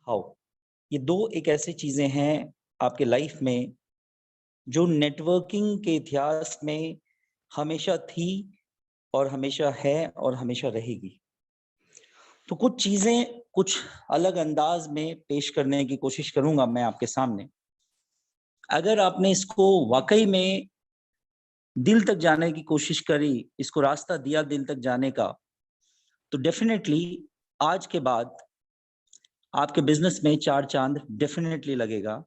How, ये दो एक ऐसी चीजें हैं आपके लाइफ में जो नेटवर्किंग के इतिहास में हमेशा थी और हमेशा है और हमेशा रहेगी। तो कुछ चीजें कुछ अलग अंदाज में पेश करने की कोशिश करूंगा मैं आपके सामने। अगर आपने इसको वाकई में दिल तक जाने की कोशिश करी, इसको रास्ता दिया दिल तक जाने का, तो डेफिनेटली आज के बाद आपके बिजनेस में चार चांद डेफिनेटली लगेगा,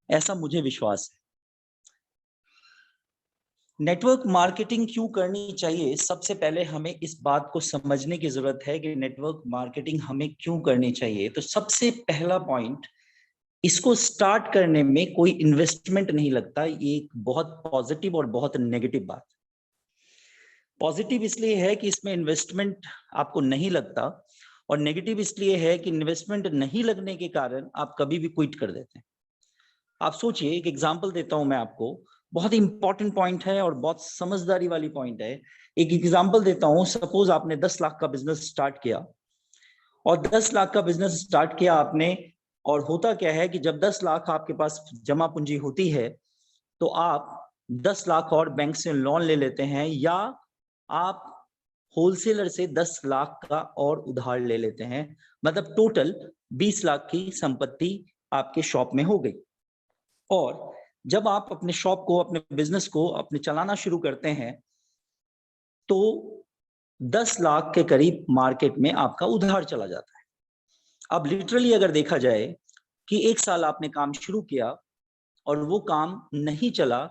ऐसा मुझे विश्वास है। नेटवर्क मार्केटिंग क्यों करनी चाहिए? सबसे पहले हमें इस बात को समझने की जरूरत है कि नेटवर्क मार्केटिंग हमें क्यों करनी चाहिए। तो सबसे पहला पॉइंट, इसको स्टार्ट करने में कोई इन्वेस्टमेंट नहीं लगता। ये एक बहुत पॉजिटिव और बहुत नेगेटिव बात। पॉजिटिव इसलिए है कि इसमें इन्वेस्टमेंट आपको नहीं लगता, और नेगेटिव इसलिए है कि इन्वेस्टमेंट नहीं लगने के कारण आप कभी भी क्विट कर देते हैं। आप सोचिए, एक एग्जांपल देता हूं मैं आपको, बहुत इंपॉर्टेंट पॉइंट है और बहुत समझदारी वाली पॉइंट है। एक एग्जांपल देता हूं, सपोज आपने 10 लाख का बिजनेस स्टार्ट किया, और 10 लाख का बिजनेस स्टार्ट किया आपने, और होता क्या है कि जब 10 लाख आपके पास जमा पूंजी होती है तो आप 10 लाख और बैंक से लोन ले लेते हैं, या आप होलसेलर से 10 लाख का और उधार ले लेते हैं। मतलब टोटल 20 लाख की संपत्ति आपके शॉप में हो गई। और जब आप अपने शॉप को, अपने बिजनेस को अपने चलाना शुरू करते हैं, तो 10 लाख के करीब मार्केट में आपका उधार चला जाता है। अब लिटरली अगर देखा जाए कि एक साल आपने काम शुरू किया और वो काम नहीं चला,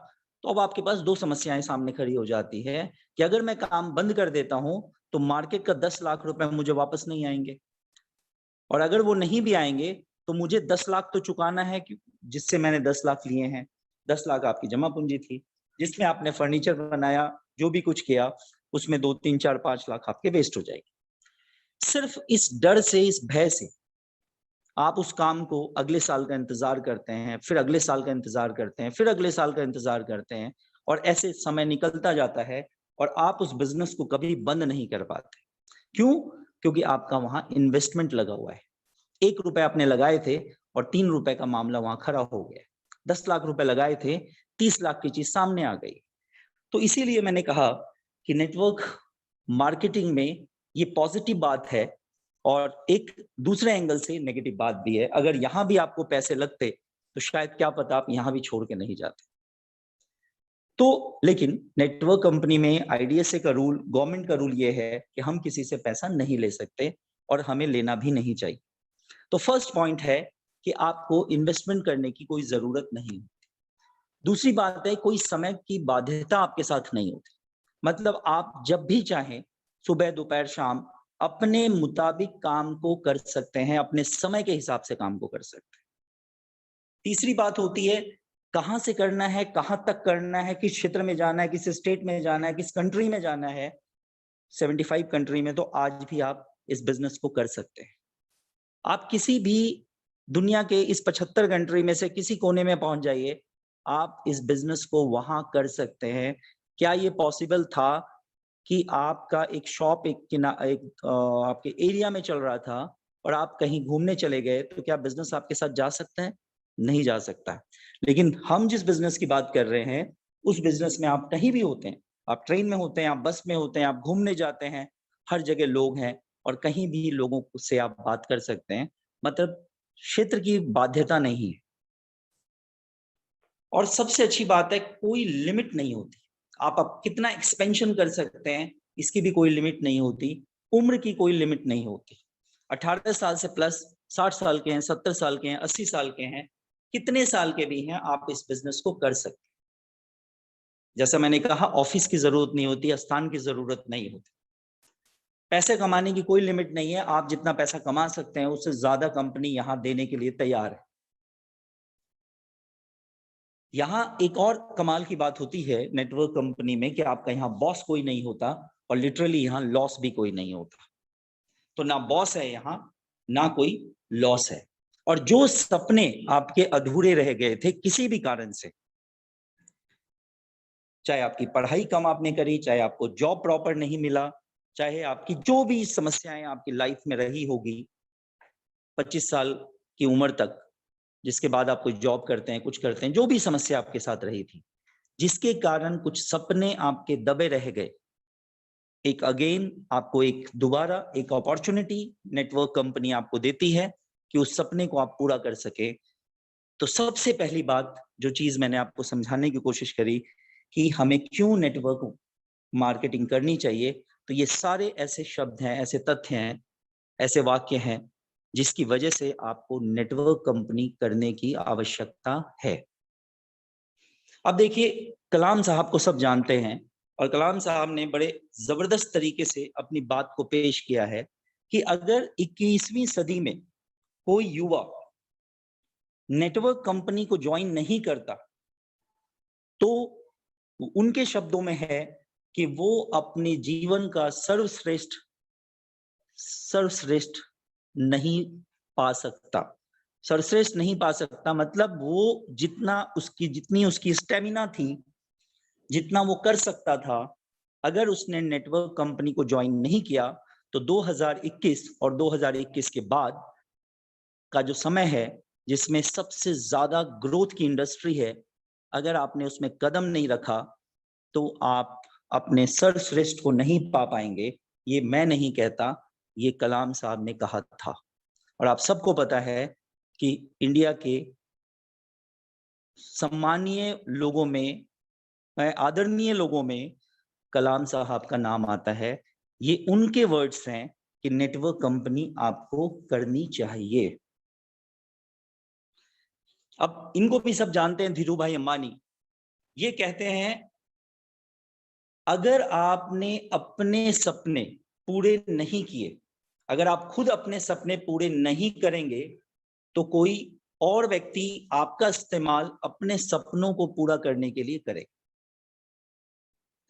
तो अब आपके पास दो समस्याएं सामने खड़ी हो जाती है कि अगर मैं काम बंद कर देता हूं तो मार्केट का 10 लाख रुपए मुझे वापस नहीं आएंगे, और अगर वो नहीं भी आएंगे तो मुझे 10 लाख तो चुकाना है, जिससे मैंने 10 लाख लिए हैं। 10 लाख आपकी जमा पूंजी थी, जिसमें आपने फर्नीचर बनाया, जो भी कुछ किया, उसमें 2, 3, 4, 5 लाख आपके वेस्ट हो जाएंगे। सिर्फ इस डर से, इस भय से आप उस काम को अगले साल का इंतजार करते हैं, फिर अगले साल का इंतजार करते हैं, फिर अगले साल का इंतजार करते हैं, और ऐसे समय निकलता जाता है और आप उस बिजनेस को कभी बंद नहीं कर पाते। क्यों? क्योंकि आपका वहां इन्वेस्टमेंट लगा हुआ है। 1 रुपए आपने लगाए थे और 3 रुपए का मामला वहां खड़ा हो गया। 10 लाख रुपए लगाए थे, 30 लाख की चीज सामने आ गई। तो इसीलिए मैंने कहा कि नेटवर्क मार्केटिंग में ये पॉजिटिव बात है, और एक दूसरे एंगल से नेगेटिव बात भी है। अगर यहां भी आपको पैसे लगते तो शायद क्या पता आप यहां भी छोड़ के नहीं जाते। तो लेकिन नेटवर्क कंपनी में आईडीएसए का रूल, गवर्नमेंट का रूल ये है कि हम किसी से पैसा नहीं ले सकते और हमें लेना भी नहीं चाहिए। तो फर्स्ट पॉइंट है कि आपको इन्वेस्टमेंट करने की कोई जरूरत नहीं। दूसरी बात है, कोई समय की बाध्यता आपके साथ नहीं होती। मतलब आप जब भी चाहें, सुबह, दोपहर, शाम, अपने मुताबिक काम को कर सकते हैं, अपने समय के हिसाब से काम को कर सकते हैं। तीसरी बात होती है, कहां से करना है, कहां तक करना है, किस क्षेत्र में जाना है, किस स्टेट में जाना है, किस कंट्री में जाना है। 75 कंट्री में तो आज भी आप इस बिजनेस को कर सकते हैं। आप किसी भी दुनिया के इस 75 कंट्री में से किसी कोने में पहुंच जाइए, आप इस बिजनेस को वहां कर सकते हैं। क्या ये पॉसिबल था कि आपका एक शॉप आपके एरिया में चल रहा था और आप कहीं घूमने चले गए, तो क्या बिजनेस आपके साथ जा सकता है? नहीं जा सकता। लेकिन हम जिस बिजनेस की बात कर रहे हैं, उस बिजनेस में आप कहीं भी होते हैं, आप ट्रेन में होते हैं, आप बस में होते हैं, आप घूमने जाते हैं, हर जगह लोग हैं और कहीं भी लोगों से आप बात कर सकते हैं। मतलब क्षेत्र की बाध्यता नहीं है। और सबसे अच्छी बात है, कोई लिमिट नहीं होती। आप कितना एक्सपेंशन कर सकते हैं, इसकी भी कोई लिमिट नहीं होती। उम्र की कोई लिमिट नहीं होती। 18 साल से प्लस, 60 साल के हैं, 70 साल के हैं, 80 साल के हैं, कितने साल के भी हैं, आप इस बिजनेस को कर सकते हैं। जैसा मैंने कहा, ऑफिस की जरूरत नहीं होती, स्थान की जरूरत नहीं होती। पैसे कमाने की कोई लिमिट नहीं है। आप जितना पैसा कमा सकते हैं, उससे ज्यादा कंपनी यहां देने के लिए तैयार है। यहाँ एक और कमाल की बात होती है नेटवर्क कंपनी में कि आपका यहाँ बॉस कोई नहीं होता, और लिटरली यहाँ लॉस भी कोई नहीं होता। तो ना बॉस है यहाँ, ना कोई लॉस है। और जो सपने आपके अधूरे रह गए थे किसी भी कारण से, चाहे आपकी पढ़ाई कम आपने करी, चाहे आपको जॉब प्रॉपर नहीं मिला, चाहे आपकी जो भी समस्याएं आपकी लाइफ में रही होगी, 25 साल की उम्र तक, जिसके बाद आप कोई जॉब करते हैं, कुछ करते हैं, जो भी समस्या आपके साथ रही थी, जिसके कारण कुछ सपने आपके दबे रह गए, एक अगेन आपको एक दोबारा एक अपॉर्चुनिटी नेटवर्क कंपनी आपको देती है कि उस सपने को आप पूरा कर सके। तो सबसे पहली बात जो चीज मैंने आपको समझाने की कोशिश करी कि हमें क्यों नेटवर्क मार्केटिंग करनी चाहिए, तो ये सारे ऐसे शब्द हैं, ऐसे तथ्य हैं, ऐसे वाक्य हैं जिसकी वजह से आपको नेटवर्क कंपनी करने की आवश्यकता है। अब देखिए, कलाम साहब को सब जानते हैं और कलाम साहब ने बड़े जबरदस्त तरीके से अपनी बात को पेश किया है कि अगर 21वीं सदी में कोई युवा नेटवर्क कंपनी को ज्वाइन नहीं करता तो उनके शब्दों में है कि वो अपने जीवन का सर्वश्रेष्ठ नहीं पा सकता। सर्वश्रेष्ठ नहीं पा सकता मतलब वो जितनी उसकी स्टेमिना थी, जितना वो कर सकता था, अगर उसने नेटवर्क कंपनी को ज्वाइन नहीं किया तो 2021 और 2021 के बाद का जो समय है, जिसमें सबसे ज्यादा ग्रोथ की इंडस्ट्री है, अगर आपने उसमें कदम नहीं रखा तो आप अपने सर्वश्रेष्ठ को नहीं पा पाएंगे। ये मैं नहीं कहता, ये कलाम साहब ने कहा था। और आप सबको पता है कि इंडिया के सम्मानीय लोगों में, आदरणीय लोगों में कलाम साहब का नाम आता है। ये उनके वर्ड्स हैं कि नेटवर्क कंपनी आपको करनी चाहिए। अब इनको भी सब जानते हैं, धीरू भाई अंबानी, ये कहते हैं अगर आपने अपने सपने पूरे नहीं किए, अगर आप खुद अपने सपने पूरे नहीं करेंगे तो कोई और व्यक्ति आपका इस्तेमाल अपने सपनों को पूरा करने के लिए करे।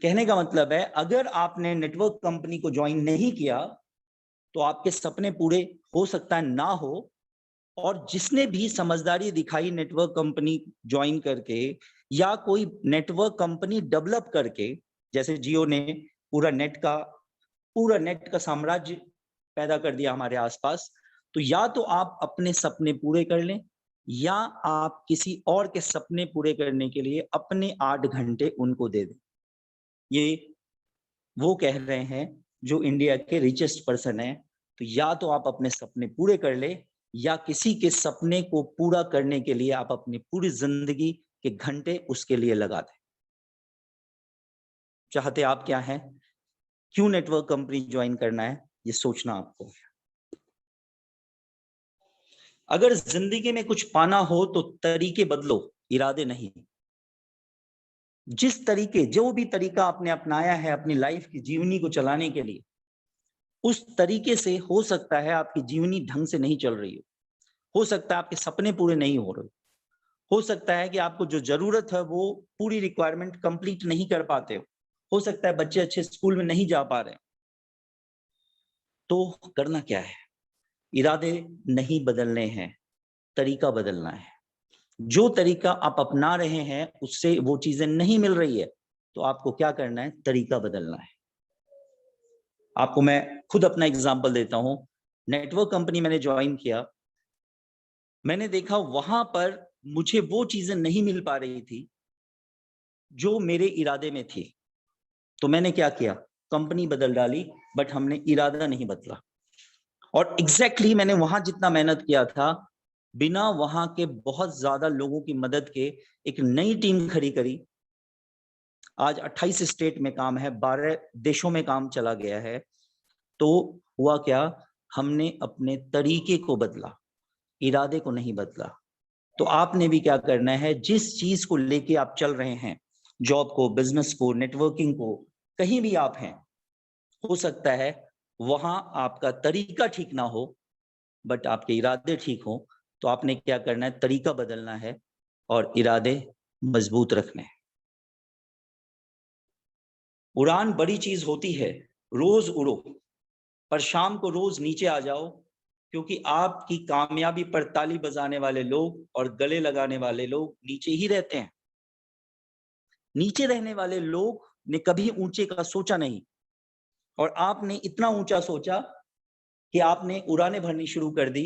कहने का मतलब है अगर आपने नेटवर्क कंपनी को ज्वाइन नहीं किया तो आपके सपने पूरे हो सकता है ना हो, और जिसने भी समझदारी दिखाई नेटवर्क कंपनी ज्वाइन करके या कोई नेटवर्क कंपनी डेवलप करके, जैसे जियो ने पूरा नेट का साम्राज्य पैदा कर दिया हमारे आसपास, तो या तो आप अपने सपने पूरे कर लें या आप किसी और के सपने पूरे करने के लिए अपने 8 घंटे उनको दे दें। ये वो कह रहे हैं जो इंडिया के रिचेस्ट पर्सन है। तो या तो आप अपने सपने पूरे कर ले या किसी के सपने को पूरा करने के लिए आप अपनी पूरी जिंदगी के घंटे उसके लिए लगा दें। चाहते आप क्या हैं, क्यों नेटवर्क कंपनी ज्वाइन करना है, ये सोचना आपको। अगर जिंदगी में कुछ पाना हो तो तरीके बदलो, इरादे नहीं। जो भी तरीका आपने अपनाया है अपनी लाइफ की जीवनी को चलाने के लिए, उस तरीके से हो सकता है आपकी जीवनी ढंग से नहीं चल रही हो सकता है आपके सपने पूरे नहीं हो रहे हो सकता है कि आपको जो जरूरत है वो पूरी रिक्वायरमेंट कंप्लीट नहीं कर पाते हो सकता है बच्चे अच्छे स्कूल में नहीं जा पा रहे। तो करना क्या है, इरादे नहीं बदलने हैं, तरीका बदलना है। जो तरीका आप अपना रहे हैं उससे वो चीजें नहीं मिल रही है तो आपको क्या करना है, तरीका बदलना है। आपको मैं खुद अपना एग्जांपल देता हूं। नेटवर्क कंपनी मैंने ज्वाइन किया, मैंने देखा वहां पर मुझे वो चीजें नहीं मिल पा रही थी जो मेरे इरादे में थी। तो मैंने क्या किया, कंपनी बदल डाली, बट हमने इरादा नहीं बदला। और एग्जैक्टली मैंने वहां जितना मेहनत किया था, बिना वहां के बहुत ज्यादा लोगों की मदद के एक नई टीम खड़ी करी। आज 28 स्टेट में काम है, 12 देशों में काम चला गया है। तो हुआ क्या, हमने अपने तरीके को बदला, इरादे को नहीं बदला। तो आपने भी क्या करना है, जिस चीज को लेके आप चल रहे हैं, जॉब को, बिजनेस को, नेटवर्किंग को, कहीं भी आप हैं, हो सकता है वहां आपका तरीका ठीक ना हो बट आपके इरादे ठीक हो। तो आपने क्या करना है, तरीका बदलना है और इरादे मजबूत रखने हैं। उड़ान बड़ी चीज होती है, रोज उड़ो पर शाम को रोज नीचे आ जाओ, क्योंकि आपकी कामयाबी पर ताली बजाने वाले लोग और गले लगाने वाले लोग नीचे ही रहते हैं। नीचे रहने वाले लोग ने कभी ऊंचे का सोचा नहीं, और आपने इतना ऊंचा सोचा कि आपने उड़ानें भरनी शुरू कर दी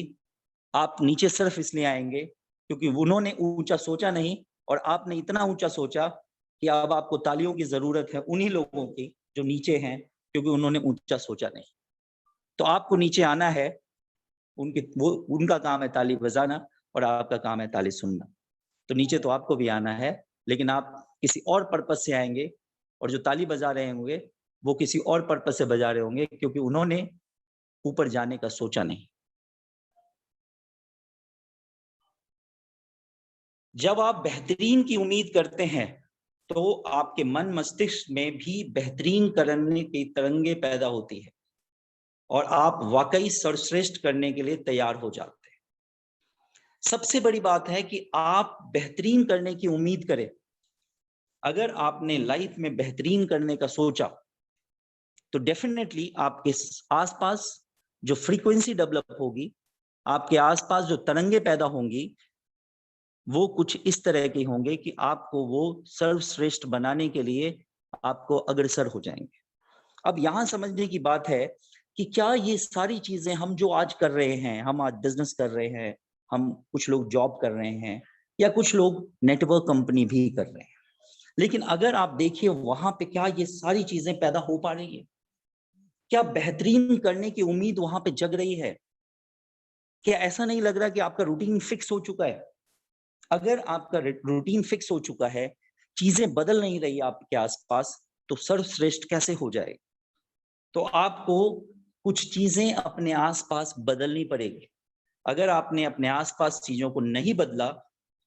आप नीचे सिर्फ इसलिए आएंगे क्योंकि उन्होंने ऊंचा सोचा नहीं और आपने इतना ऊंचा सोचा कि अब आपको तालियों की जरूरत है उन्हीं लोगों की जो नीचे हैं, क्योंकि उन्होंने ऊंचा सोचा नहीं। तो आपको नीचे आना है, उनका काम है ताली बजाना और आपका काम है ताली सुनना। तो नीचे तो आपको भी आना है, लेकिन आप किसी और पर्पस से आएंगे, और जो ताली बजा रहे होंगे वो किसी और पर्पस से बजा रहे होंगे, क्योंकि उन्होंने ऊपर जाने का सोचा नहीं। जब आप बेहतरीन की उम्मीद करते हैं तो आपके मन मस्तिष्क में भी बेहतरीन करने की तरंगे पैदा होती है और आप वाकई सर्वश्रेष्ठ करने के लिए तैयार हो जाते हैं। सबसे बड़ी बात है कि आप बेहतरीन करने की उम्मीद करें। अगर आपने लाइफ में बेहतरीन करने का सोचा तो डेफिनेटली आपके आसपास जो फ्रीक्वेंसी डेवलप होगी, आपके आसपास जो तरंगे पैदा होंगी, वो कुछ इस तरह के होंगे कि आपको वो सर्वश्रेष्ठ बनाने के लिए आपको अग्रसर हो जाएंगे। अब यहाँ समझने की बात है कि क्या ये सारी चीजें हम जो आज कर रहे हैं, हम आज बिजनेस कर रहे हैं, हम कुछ लोग जॉब कर रहे हैं या कुछ लोग नेटवर्क कंपनी भी कर रहे हैं, लेकिन अगर आप देखिए वहां पे क्या ये सारी चीजें पैदा हो पा रही है? क्या बेहतरीन करने की उम्मीद वहां पे जग रही है? क्या ऐसा नहीं लग रहा कि आपका रूटीन फिक्स हो चुका है? अगर आपका रूटीन फिक्स हो चुका है, चीजें बदल नहीं रही आपके आसपास, तो सर्वश्रेष्ठ कैसे हो जाए? तो आपको कुछ चीजें अपने आसपास बदलनी पड़ेगी। अगर आपने अपने आसपास चीजों को नहीं बदला,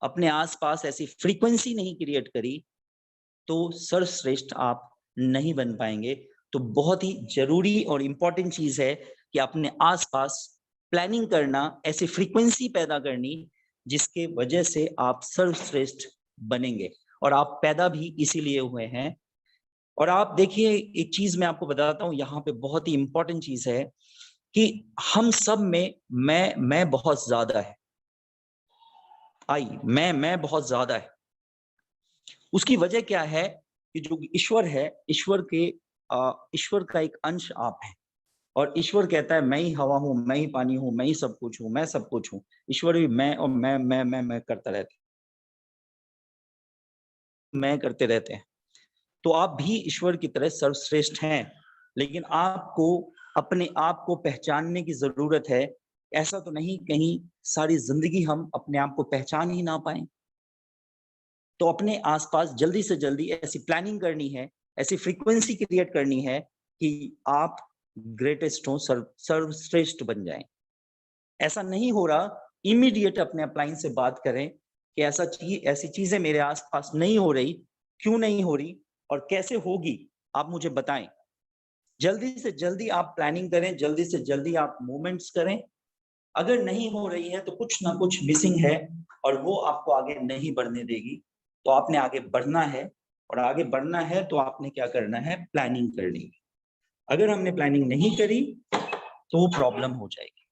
अपने आसपास ऐसी फ्रीक्वेंसी नहीं क्रिएट करी, तो सर्वश्रेष्ठ आप नहीं बन पाएंगे। तो बहुत ही जरूरी और इंपॉर्टेंट चीज है कि अपने आसपास प्लानिंग करना, ऐसी फ्रीक्वेंसी पैदा करनी जिसके वजह से आप सर्वश्रेष्ठ बनेंगे, और आप पैदा भी इसीलिए हुए हैं। और आप देखिए, एक चीज मैं आपको बताता हूँ यहाँ पे, बहुत ही इंपॉर्टेंट चीज है कि हम सब में मैं बहुत ज्यादा है। मैं बहुत ज्यादा है। उसकी वजह क्या है कि जो ईश्वर है, ईश्वर का एक अंश आप है, और ईश्वर कहता है मैं ही हवा हूँ, मैं ही पानी हूँ, मैं ही सब कुछ हूँ, मैं सब कुछ हूँ। ईश्वर भी मैं और मैं करता रहता है, मैं करते रहते हैं। तो आप भी ईश्वर की तरह सर्वश्रेष्ठ हैं, लेकिन आपको अपने आप को पहचानने की जरूरत है। ऐसा तो नहीं कहीं सारी जिंदगी हम अपने आप को पहचान ही ना पाए। तो अपने आसपास जल्दी से जल्दी ऐसी प्लानिंग करनी है, ऐसी फ्रीक्वेंसी क्रिएट करनी है कि आप ग्रेटेस्ट हो, सर्वश्रेष्ठ बन जाएं। ऐसा नहीं हो रहा, इमीडिएट अपने अपलाइन से बात करें कि ऐसी चीजें मेरे आसपास नहीं हो रही, क्यों नहीं हो रही और कैसे होगी, आप मुझे बताएं। जल्दी से जल्दी आप प्लानिंग करें, जल्दी से जल्दी आप मूवमेंट्स करें। अगर नहीं हो रही है तो कुछ ना कुछ मिसिंग है, और वो आपको आगे नहीं बढ़ने देगी। तो आपने आगे बढ़ना है, और आगे बढ़ना है तो आपने क्या करना है, प्लानिंग करनी है। अगर हमने प्लानिंग नहीं करी तो वो प्रॉब्लम हो जाएगी।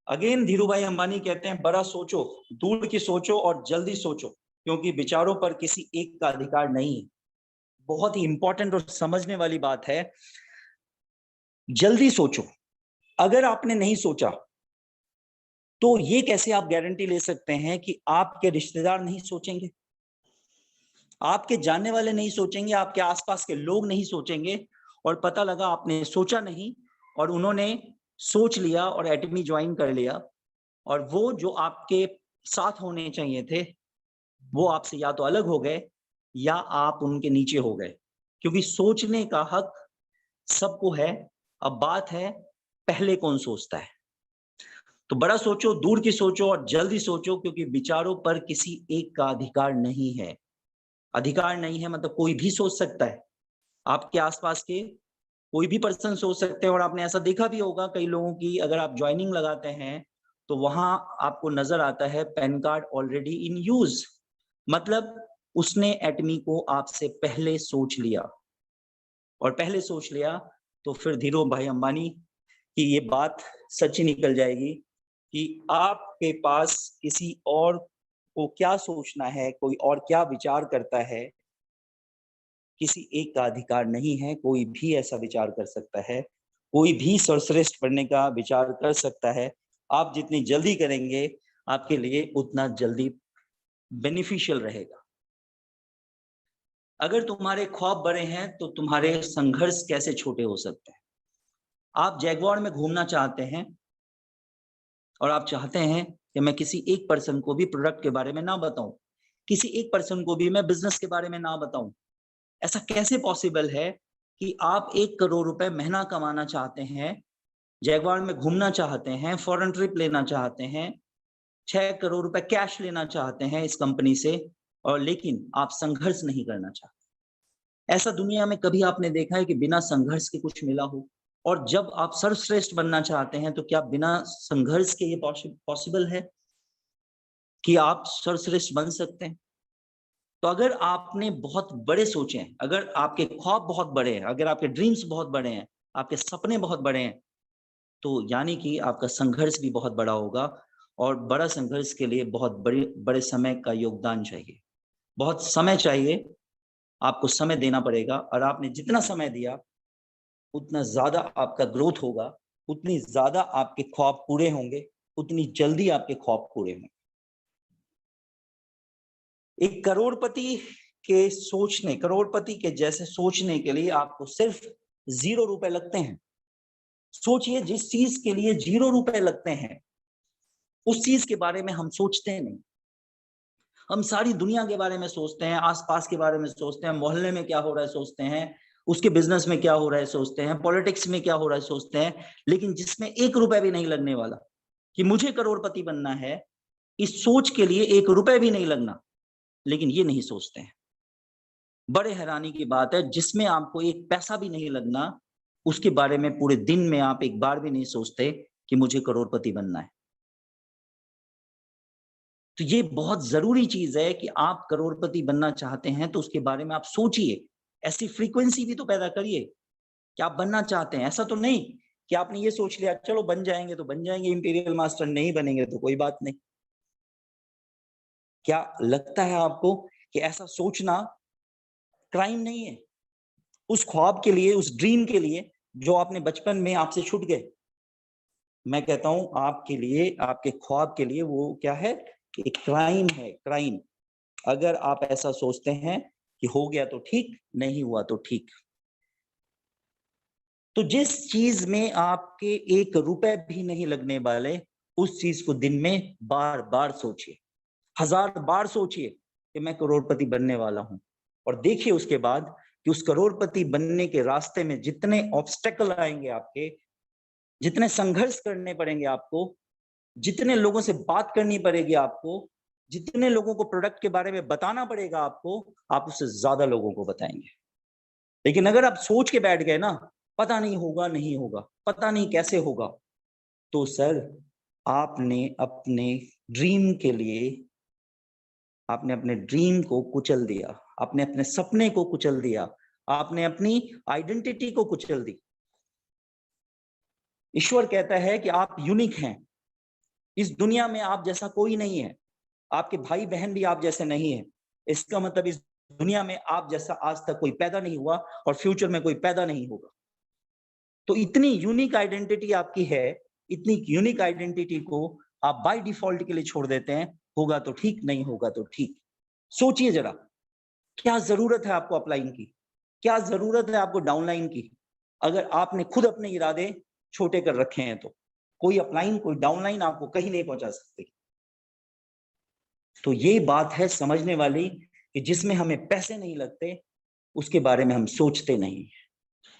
अगेन धीरू भाई अंबानी कहते हैं, बड़ा सोचो, दूर की सोचो और जल्दी सोचो, क्योंकि विचारों पर किसी एक का अधिकार नहीं है। बहुत ही इंपॉर्टेंट और समझने वाली बात है। जल्दी सोचो। अगर आपने नहीं सोचा तो ये कैसे आप गारंटी ले सकते हैं कि आपके रिश्तेदार नहीं सोचेंगे, आपके जानने वाले नहीं सोचेंगे, आपके आसपास के लोग नहीं सोचेंगे, और पता लगा आपने सोचा नहीं और उन्होंने सोच लिया और एटमी ज्वाइन कर लिया, और वो जो आपके साथ होने चाहिए थे वो आपसे या तो अलग हो गए या आप उनके नीचे हो गए, क्योंकि सोचने का हक सबको है। अब बात है पहले कौन सोचता है। तो बड़ा सोचो, दूर की सोचो और जल्दी सोचो, क्योंकि विचारों पर किसी एक का अधिकार नहीं है। अधिकार नहीं है मतलब कोई भी सोच सकता है, आपके आसपास के कोई भी पर्सन सोच सकते हैं। और आपने ऐसा देखा भी होगा, कई लोगों की अगर आप ज्वाइनिंग लगाते हैं तो वहां आपको नजर आता है pan card already in use, मतलब उसने एटमी को आपसे पहले सोच लिया, और पहले सोच लिया तो फिर धीरू भाई अंबानी की ये बात सच ही निकल जाएगी कि आपके पास किसी और को क्या सोचना है, कोई और क्या विचार करता है, किसी एक का अधिकार नहीं है। कोई भी ऐसा विचार कर सकता है, कोई भी सर्वश्रेष्ठ बनने का विचार कर सकता है। आप जितनी जल्दी करेंगे आपके लिए उतना जल्दी बेनिफिशियल रहेगा। अगर तुम्हारे ख्वाब बड़े हैं तो तुम्हारे संघर्ष कैसे छोटे हो सकते हैं। आप जैगुआर में घूमना चाहते हैं और आप चाहते हैं कि मैं किसी एक पर्सन को भी प्रोडक्ट के बारे में ना बताऊं, किसी एक पर्सन को भी मैं बिजनेस के बारे में ना बताऊं। ऐसा कैसे पॉसिबल है कि आप 1 करोड़ रुपए महीना कमाना चाहते हैं, जैगुआर में घूमना चाहते हैं, फॉरेन ट्रिप लेना चाहते हैं, 6 करोड़ रुपए कैश लेना चाहते हैं इस कंपनी से, और लेकिन आप संघर्ष नहीं करना चाहते। ऐसा दुनिया में कभी आपने देखा है कि बिना संघर्ष के कुछ मिला हो? और जब आप सर्वश्रेष्ठ बनना चाहते हैं तो क्या बिना संघर्ष के ये पॉसिबल है कि आप सर्वश्रेष्ठ बन सकते हैं? तो अगर आपने बहुत बड़े सोचे हैं, अगर आपके ख्वाब बहुत बड़े हैं, अगर आपके ड्रीम्स बहुत बड़े हैं, आपके सपने बहुत बड़े हैं, तो यानी कि आपका संघर्ष भी बहुत बड़ा होगा। और बड़ा संघर्ष के लिए बहुत बड़े समय का योगदान चाहिए, बहुत समय चाहिए। आपको समय देना पड़ेगा, और आपने जितना समय दिया उतना ज्यादा आपका ग्रोथ होगा, उतनी ज्यादा आपके ख्वाब पूरे होंगे, उतनी जल्दी आपके ख्वाब पूरे होंगे। एक करोड़पति के जैसे सोचने के लिए आपको सिर्फ 0 रुपए लगते हैं। सोचिए, जिस चीज के लिए 0 रुपए लगते हैं उस चीज के बारे में हम सोचते नहीं। हम सारी दुनिया के बारे में सोचते हैं, आसपास के बारे में सोचते हैं, मोहल्ले में क्या हो रहा है सोचते हैं, उसके बिजनेस में क्या हो रहा है सोचते हैं, पॉलिटिक्स में क्या हो रहा है सोचते हैं, लेकिन जिसमें 1 रुपए भी नहीं लगने वाला, कि मुझे करोड़पति बनना है, इस सोच के लिए 1 रुपए भी नहीं लगना, लेकिन ये नहीं सोचते हैं। बड़े हैरानी की बात है, जिसमें आपको 1 पैसा भी नहीं लगना, उसके बारे में पूरे दिन में आप एक बार भी नहीं सोचते कि मुझे करोड़पति बनना है। तो ये बहुत जरूरी चीज है कि आप करोड़पति बनना चाहते हैं तो उसके बारे में आप सोचिए, ऐसी फ्रीक्वेंसी भी तो पैदा करिए कि आप बनना चाहते हैं। ऐसा तो नहीं कि आपने ये सोच लिया चलो बन जाएंगे तो बन जाएंगे इंपीरियल मास्टर, नहीं बनेंगे तो कोई बात नहीं। क्या लगता है आपको कि ऐसा सोचना क्राइम नहीं है? उस ख्वाब के लिए, उस ड्रीम के लिए जो आपने बचपन में आपसे छूट गए, मैं कहता हूं आपके लिए, आपके ख्वाब के लिए वो क्या है, एक क्राइम है, क्राइम। अगर आप ऐसा सोचते हैं कि हो गया तो ठीक, नहीं हुआ तो ठीक। तो जिस चीज में आपके 1 रुपए भी नहीं लगने वाले, उस चीज को दिन में बार बार सोचिए, 1000 बार सोचिए कि मैं करोड़पति बनने वाला हूं। और देखिए उसके बाद कि उस करोड़पति बनने के रास्ते में जितने ऑब्स्टेकल आएंगे आपके, जितने संघर्ष करने पड़ेंगे आपको, जितने लोगों से बात करनी पड़ेगी आपको, जितने लोगों को प्रोडक्ट के बारे में बताना पड़ेगा आपको, आप उससे ज्यादा लोगों को बताएंगे। लेकिन अगर आप सोच के बैठ गए ना, पता नहीं होगा, नहीं होगा, पता नहीं कैसे होगा, तो सर आपने अपने ड्रीम के लिए, आपने अपने ड्रीम को कुचल दिया, आपने अपने सपने को कुचल दिया, आपने अपनी आइडेंटिटी को कुचल दी। ईश्वर कहता है कि आप यूनिक हैं, इस दुनिया में आप जैसा कोई नहीं है, आपके भाई बहन भी आप जैसे नहीं है। इसका मतलब इस दुनिया में आप जैसा आज तक कोई पैदा नहीं हुआ और फ्यूचर में कोई पैदा नहीं होगा। तो इतनी यूनिक आइडेंटिटी आपकी है, इतनी यूनिक आइडेंटिटी को आप बाय डिफॉल्ट के लिए छोड़ देते हैं, होगा तो ठीक, नहीं होगा तो ठीक। सोचिए जरा, क्या जरूरत है आपको अपलाइन की, क्या जरूरत है आपको डाउनलाइन की, अगर आपने खुद अपने इरादे छोटे कर रखे हैं तो कोई अपलाइन, कोई डाउनलाइन आपको कहीं नहीं पहुंचा सकती। तो ये बात है समझने वाली कि जिसमें हमें पैसे नहीं लगते उसके बारे में हम सोचते नहीं।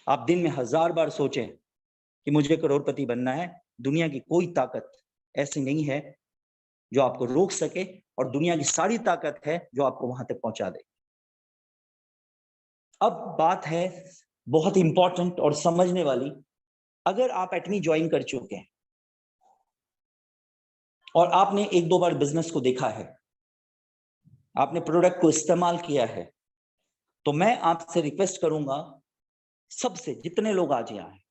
आप दिन में 1000 बार सोचें कि मुझे करोड़पति बनना है, दुनिया की कोई ताकत ऐसी नहीं है जो आपको रोक सके, और दुनिया की सारी ताकत है जो आपको वहां तक पहुंचा दे। अब बात है बहुत इंपॉर्टेंट और समझने वाली, अगर आप एटमी ज्वाइन कर चुके हैं और आपने 1-2 बार बिजनेस को देखा है, आपने प्रोडक्ट को इस्तेमाल किया है, तो मैं आपसे रिक्वेस्ट करूंगा, सबसे जितने लोग आज यहाँ हैं,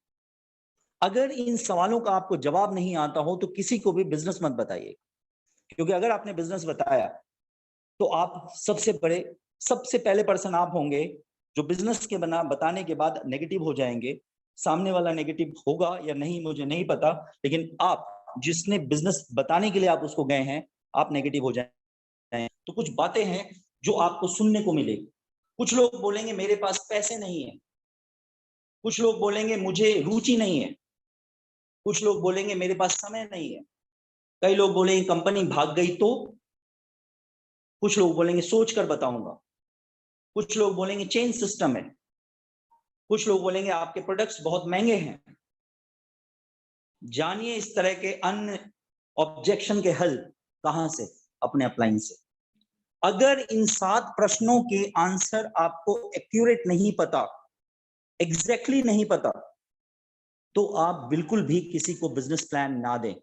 अगर इन सवालों का आपको जवाब नहीं आता हो तो किसी को भी बिजनेस मत बताइए, क्योंकि अगर आपने बिजनेस बताया तो आप सबसे पहले पर्सन आप होंगे जो बिजनेस के बताने के बाद नेगेटिव हो जाएंगे, सामने वाला नेगेटिव होगा या नहीं मुझे नहीं पता, लेकिन आप जिसने बिजनेस बताने के लिए आप उसको गए हैं, आप नेगेटिव हो जाए। तो कुछ बातें हैं जो आपको सुनने को मिलेगी। कुछ लोग बोलेंगे मेरे पास पैसे नहीं है, कुछ लोग बोलेंगे मुझे रुचि नहीं है, कुछ लोग बोलेंगे मेरे पास समय नहीं है, कई लोग बोलेंगे कंपनी भाग गई तो, कुछ लोग बोलेंगे सोच कर बताऊंगा, कुछ लोग बोलेंगे चेंज सिस्टम है, कुछ लोग बोलेंगे आपके प्रोडक्ट्स बहुत महंगे हैं। जानिए इस तरह के अन्य ऑब्जेक्शन के हल कहां से, अपने अपलाइन से। अगर इन 7 प्रश्नों के आंसर आपको एक्यूरेट नहीं पता, एग्जैक्टली नहीं पता, तो आप बिल्कुल भी किसी को बिजनेस प्लान ना दें।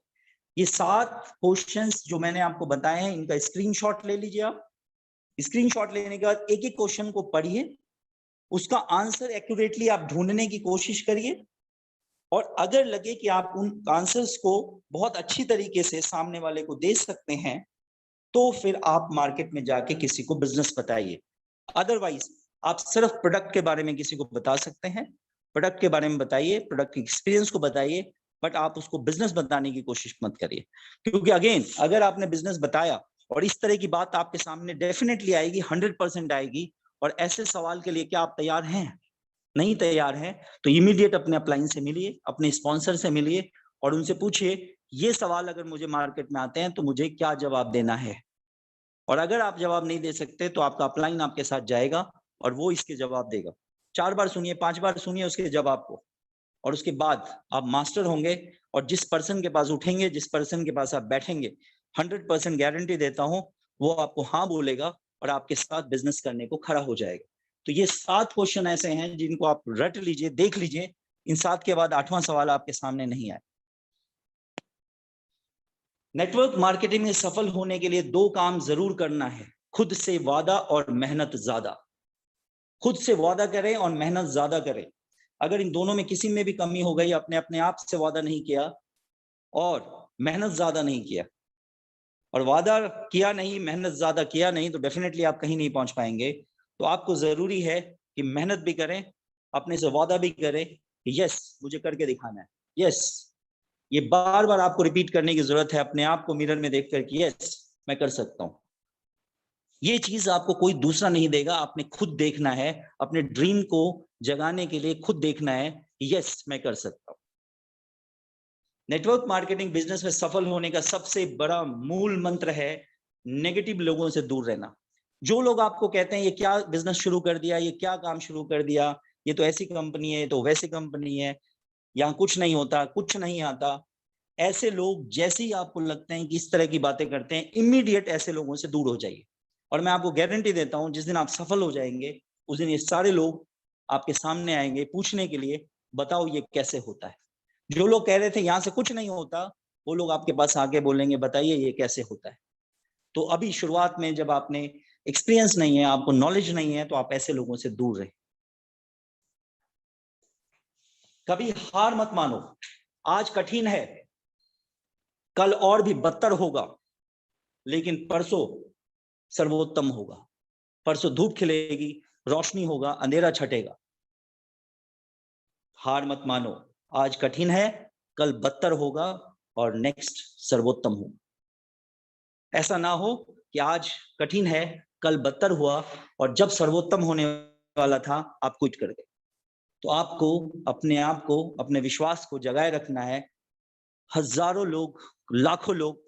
ये 7 क्वेश्चंस जो मैंने आपको बताए हैं, इनका स्क्रीनशॉट ले लीजिए। आप स्क्रीनशॉट लेने के बाद एक एक क्वेश्चन को पढ़िए, उसका आंसर एक्यूरेटली आप ढूंढने की कोशिश करिए, और अगर लगे कि आप उन आंसर्स को बहुत अच्छी तरीके से सामने वाले को दे सकते हैं, तो फिर आप मार्केट में जाके किसी को बिजनेस बताइए। अदरवाइज आप सिर्फ प्रोडक्ट के बारे में किसी को बता सकते हैं, प्रोडक्ट के बारे में बताइए, प्रोडक्ट की एक्सपीरियंस को बताइए, बट आप उसको बिजनेस बताने की कोशिश मत करिए। क्योंकि अगेन, अगर आपने बिजनेस बताया और इस तरह की बात आपके सामने डेफिनेटली आएगी, 100% आएगी, और ऐसे सवाल के लिए क्या आप तैयार हैं? नहीं तैयार हैं, तो इमीडिएट अपने अपलाइन से मिलिए, अपने स्पॉन्सर से मिलिए, और उनसे पूछिए ये सवाल अगर मुझे मार्केट में आते हैं तो मुझे क्या जवाब देना है। और अगर आप जवाब नहीं दे सकते तो आपका अपलाइन आपके साथ जाएगा और वो इसके जवाब देगा। 4 बार सुनिए, 5 बार सुनिए उसके जवाब को, और उसके बाद आप मास्टर होंगे। और जिस पर्सन के पास उठेंगे, जिस पर्सन के पास आप बैठेंगे, 100% गारंटी देता हूं, वो आपको हाँ बोलेगा और आपके साथ बिजनेस करने को खड़ा हो जाएगा। तो ये 7 क्वेश्चन ऐसे हैं जिनको आप रट लीजिए, देख लीजिए। इन 7 के बाद 8वां सवाल आपके सामने नहीं आए। नेटवर्क मार्केटिंग में सफल होने के लिए 2 काम जरूर करना है, खुद से वादा और मेहनत ज्यादा। खुद से वादा करें और मेहनत ज्यादा करें। अगर इन दोनों में किसी में भी कमी हो गई, आपने अपने आप से वादा नहीं किया और मेहनत ज्यादा नहीं किया, और वादा किया नहीं, मेहनत ज्यादा किया नहीं, तो डेफिनेटली आप कहीं नहीं पहुंच पाएंगे। तो आपको जरूरी है कि मेहनत भी करें, अपने से वादा भी करें, यस मुझे करके दिखाना है, यस। ये बार बार आपको रिपीट करने की जरूरत है अपने आप को मिरर में देखकर कि यस मैं कर सकता हूं। ये चीज आपको कोई दूसरा नहीं देगा, आपने खुद देखना है। अपने ड्रीम को जगाने के लिए खुद देखना है, यस मैं कर सकता हूं। नेटवर्क मार्केटिंग बिजनेस में सफल होने का सबसे बड़ा मूल मंत्र है नेगेटिव लोगों से दूर रहना। जो लोग आपको कहते हैं ये क्या बिजनेस शुरू कर दिया, ये क्या काम शुरू कर दिया, ये तो ऐसी कंपनी है, तो वैसी कंपनी है, यहाँ कुछ नहीं होता, कुछ नहीं आता, ऐसे लोग जैसे ही आपको लगते हैं कि इस तरह की बातें करते हैं, इमीडिएट ऐसे लोगों से दूर हो जाइए। और मैं आपको गारंटी देता हूं, जिस दिन आप सफल हो जाएंगे, उस दिन ये सारे लोग आपके सामने आएंगे पूछने के लिए, बताओ ये कैसे होता है। जो लोग कह रहे थे यहाँ से कुछ नहीं होता, वो लोग आपके पास आके बोलेंगे बताइए ये कैसे होता है। तो अभी शुरुआत में जब आपने एक्सपीरियंस नहीं है, आपको नॉलेज नहीं है, तो आप ऐसे लोगों से दूर रहें। कभी हार मत मानो। आज कठिन है, कल और भी बदतर होगा, लेकिन परसों सर्वोत्तम होगा। परसों धूप खिलेगी, रोशनी होगा, अंधेरा छटेगा। हार मत मानो। आज कठिन है, कल बदतर होगा, और नेक्स्ट सर्वोत्तम होगा। ऐसा ना हो कि आज कठिन है, कल बदतर हुआ, और जब सर्वोत्तम होने वाला था आप क्विट कर गए। तो आपको अपने आप को, अपने विश्वास को जगाए रखना है। हजारों लोग, लाखों लोग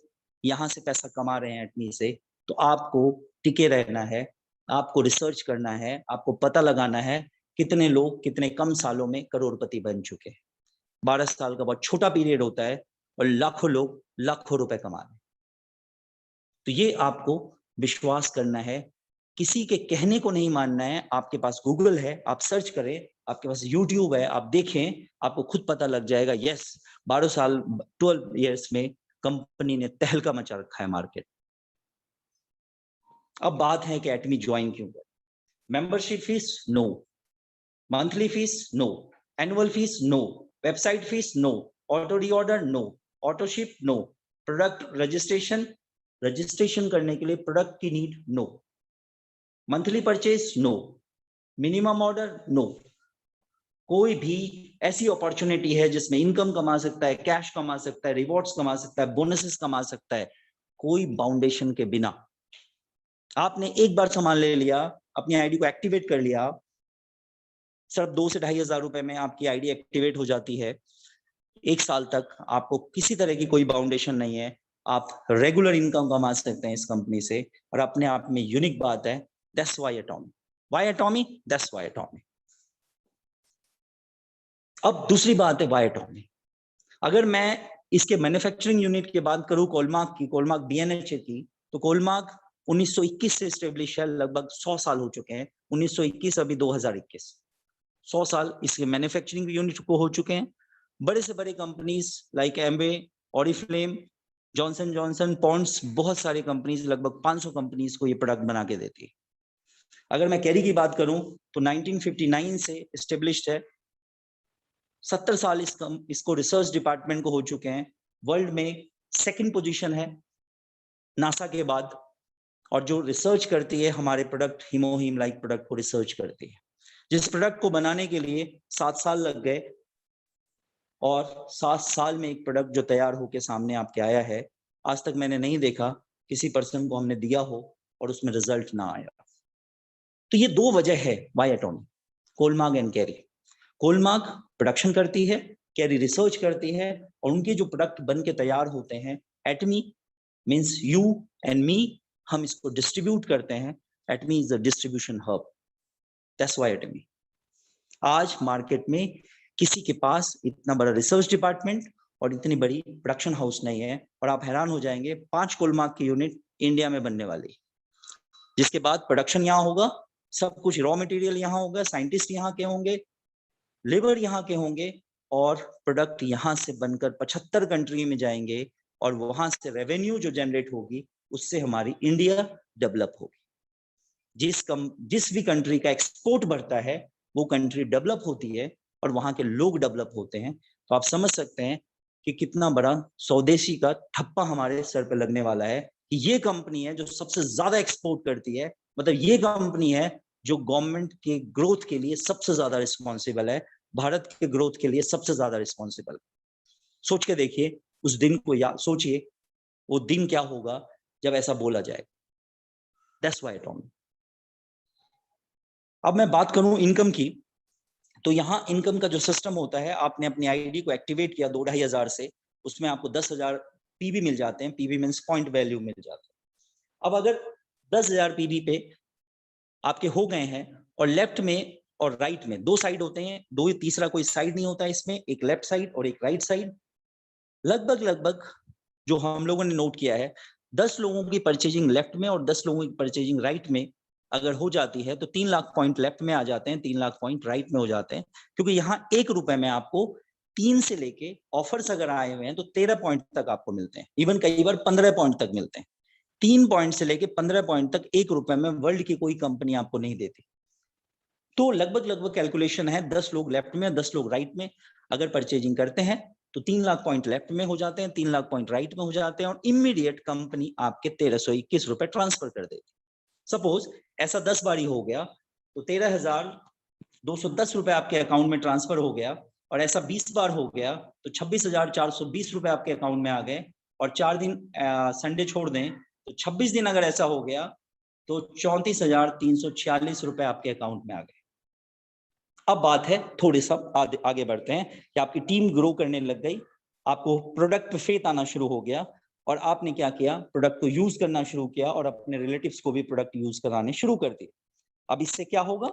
यहां से पैसा कमा रहे हैं एटमी से, तो आपको टिके रहना है, आपको रिसर्च करना है, आपको पता लगाना है कितने लोग कितने कम सालों में करोड़पति बन चुके हैं। 12 साल का बहुत छोटा पीरियड होता है और लाखों लोग लाखों रुपए कमा रहे हैं। तो ये आपको विश्वास करना है, किसी के कहने को नहीं मानना है। आपके पास गूगल है, आप सर्च करें, आपके पास यूट्यूब है, आप देखें, आपको खुद पता लग जाएगा। यस 12 साल 12 इयर्स में कंपनी ने तहलका मचा रखा है मार्केट। अब बात है कि एटमी ज्वाइन क्यों करें। Membership fee no, monthly fee no, annual fee no, website fee no, auto reorder no, auto ship no, product registration करने के लिए प्रोडक्ट की need no, monthly purchase no, minimum order no, कोई भी ऐसी अपॉर्चुनिटी है जिसमें इनकम कमा सकता है, कैश कमा सकता है, रिवॉर्ड्स कमा सकता है, बोनसेस कमा सकता है, कोई बाउंडेशन के बिना। आपने एक बार सामान ले लिया, अपनी आईडी को एक्टिवेट कर लिया, सिर्फ 2 से 2,500 रुपए में आपकी आईडी एक्टिवेट हो जाती है। 1 साल तक आपको किसी तरह की कोई बाउंडेशन नहीं है, आप रेगुलर इनकम कमा सकते हैं इस कंपनी से, और अपने आप में यूनिक बात है। That's why एटॉमी। Why एटॉमी? That's why एटॉमी। अब दूसरी बात है व्हाई एटॉमी। अगर मैं इसके मैन्युफैक्चरिंग यूनिट की बात करूं, कोलमार्क की, कोलमार्क बीएनएचए की, तो कोलमार्क 1921 से स्टेब्लिश है, लगभग 100 साल हो चुके हैं। 1921 अभी 2021, 100 साल इसके मैन्युफैक्चरिंग यूनिट को हो चुके हैं। बड़े से बड़े companies like एम्बे, Oriflame, Johnson Johnson, Pond's, बहुत सारी कंपनीज, लगभग 500 कंपनीज को ये प्रोडक्ट बना के देती है। अगर मैं कैरी की बात करूं तो 1959 से एस्टेब्लिश्ड है, 70 साल इसको रिसर्च डिपार्टमेंट को हो चुके हैं। वर्ल्ड में सेकंड पोजीशन है नासा के बाद, और जो रिसर्च करती है हमारे प्रोडक्ट, हीमोहीम लाइक प्रोडक्ट को रिसर्च करती है। जिस प्रोडक्ट को बनाने के लिए 7 साल लग गए, और 7 साल में एक प्रोडक्ट जो तैयार होके सामने आपके आया है, आज तक मैंने नहीं देखा किसी पर्सन को हमने दिया हो और उसमें रिजल्ट ना आया। तो ये 2 वजह है व्हाई एटॉमी, कोलमार्क एंड कैरी। कोलमार्क प्रोडक्शन करती है, कैरी रिसर्च करती है, और उनके जो प्रोडक्ट बन के तैयार होते हैं, Atomy means you and me, हम इसको डिस्ट्रीब्यूट करते हैं। Atomy is the distribution hub. That's why Atomy. आज मार्केट में किसी के पास इतना बड़ा रिसर्च डिपार्टमेंट और इतनी बड़ी प्रोडक्शन हाउस नहीं है, और आप हैरान हो जाएंगे 5 कोलमार्क की यूनिट इंडिया में बनने वाली, जिसके बाद प्रोडक्शन यहाँ होगा, सब कुछ रॉ मटेरियल यहाँ होगा, साइंटिस्ट यहाँ के होंगे, लेबर यहाँ के होंगे, और प्रोडक्ट यहाँ से बनकर 75 कंट्री में जाएंगे, और वहां से रेवेन्यू जो जनरेट होगी उससे हमारी इंडिया डेवलप होगी। जिस भी कंट्री का एक्सपोर्ट बढ़ता है वो कंट्री डेवलप होती है, और वहां के लोग डेवलप होते हैं। तो आप समझ सकते हैं कि कितना बड़ा स्वदेशी का ठप्पा हमारे सर पे लगने वाला है कि ये कंपनी है जो सबसे ज्यादा एक्सपोर्ट करती है, मतलब ये कंपनी है जो गवर्नमेंट के ग्रोथ के लिए सबसे ज्यादा रिस्पॉन्सिबल है, भारत के ग्रोथ के लिए सबसे ज्यादा रिस्पॉन्सिबल। सोच के देखिए, उस दिन को याद सोचिए, वो दिन क्या होगा जब ऐसा बोला जाए। That's why एटॉमी। अब मैं बात करूं इनकम की, तो यहाँ इनकम का जो सिस्टम होता है, आपने अपनी आईडी को एक्टिवेट किया 2-2,500 से, उसमें आपको 10,000 पीबी मिल जाते हैं। पीबी मीन्स पॉइंट वैल्यू मिल जाता है। अब अगर 10,000 पीबी पे आपके हो गए हैं, और लेफ्ट में और राइट में 2 साइड होते हैं, दो, तीसरा कोई साइड नहीं होता इसमें, एक लेफ्ट साइड और एक राइट साइड। लगभग लगभग जो हम लोगों ने नोट किया है, 10 लोगों की परचेजिंग लेफ्ट में और 10 लोगों की परचेजिंग राइट में अगर हो जाती है, तो 3 लाख पॉइंट लेफ्ट में आ जाते हैं, 3 लाख पॉइंट राइट में हो जाते हैं। क्योंकि यहाँ 1 रुपए में आपको 3 से लेके ऑफर्स अगर आए हुए हैं तो 13 पॉइंट तक आपको मिलते हैं, इवन कई बार 15 पॉइंट तक मिलते हैं। 3 पॉइंट से लेके 15 पॉइंट तक 1 रुपए में वर्ल्ड की कोई कंपनी आपको नहीं देती। तो लगभग लगभग कैलकुलेशन है, 10 लोग लेफ्ट में, 10 लोग राइट में अगर परचेजिंग करते हैं, तो 3 लाख पॉइंट लेफ्ट में हो जाते हैं, 3 लाख पॉइंट राइट में हो जाते हैं, और इमीडिएट कंपनी आपके 1321 रुपए ट्रांसफर कर देती। सपोज ऐसा 10 बारी हो गया, तो 13,210 रुपए आपके अकाउंट में ट्रांसफर हो गया, और ऐसा 20 बार हो गया तो 26,420 रुपए आपके अकाउंट में आ गए, और 4 दिन संडे छोड़ दें तो 26 दिन अगर ऐसा हो गया तो 34,346 रुपए आपके अकाउंट में आ गए। अब बात है, थोड़े सा आगे बढ़ते हैं कि आपकी टीम ग्रो करने लग गई, आपको प्रोडक्ट पे फेथ आना शुरू हो गया, और आपने क्या किया, प्रोडक्ट को यूज करना शुरू किया, और अपने रिलेटिव्स को भी प्रोडक्ट यूज कराने शुरू कर दिए। अब इससे क्या होगा,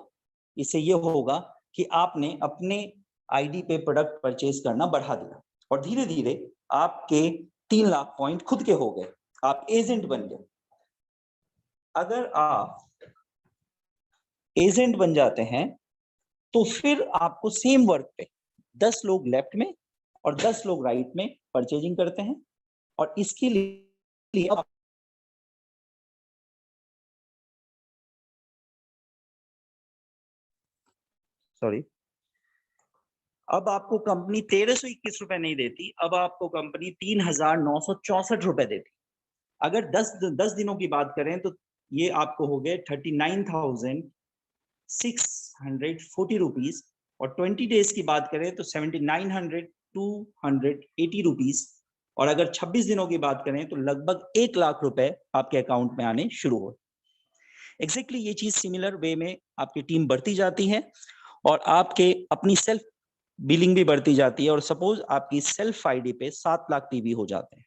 इससे ये होगा कि आपने अपने आईडी पे प्रोडक्ट परचेज करना बढ़ा दिया, और धीरे धीरे आपके 3 लाख पॉइंट खुद के हो गए, आप एजेंट बन गए। अगर आप एजेंट बन जाते हैं तो फिर आपको सेम वर्क पे 10 लोग लेफ्ट में और 10 लोग राइट में परचेजिंग करते हैं, और इसके लिए सॉरी, अब आपको कंपनी 1321 रुपए नहीं देती, अब आपको कंपनी 3,964 रुपए देती। अगर 10 दिनों की बात करें तो ये आपको हो गए 39,640 रुपीज और 20 डेज की बात करें तो 7900 280 रुपीज, और अगर 26 दिनों की बात करें तो लगभग 1 लाख रुपए आपके अकाउंट में आने शुरू हो। एग्जैक्टली ये चीज सिमिलर वे में आपकी टीम बढ़ती जाती है और आपके अपनी सेल्फ बिलिंग भी बढ़ती जाती है, और सपोज आपकी सेल्फ आईडी पे 7 लाख पीवी हो जाते हैं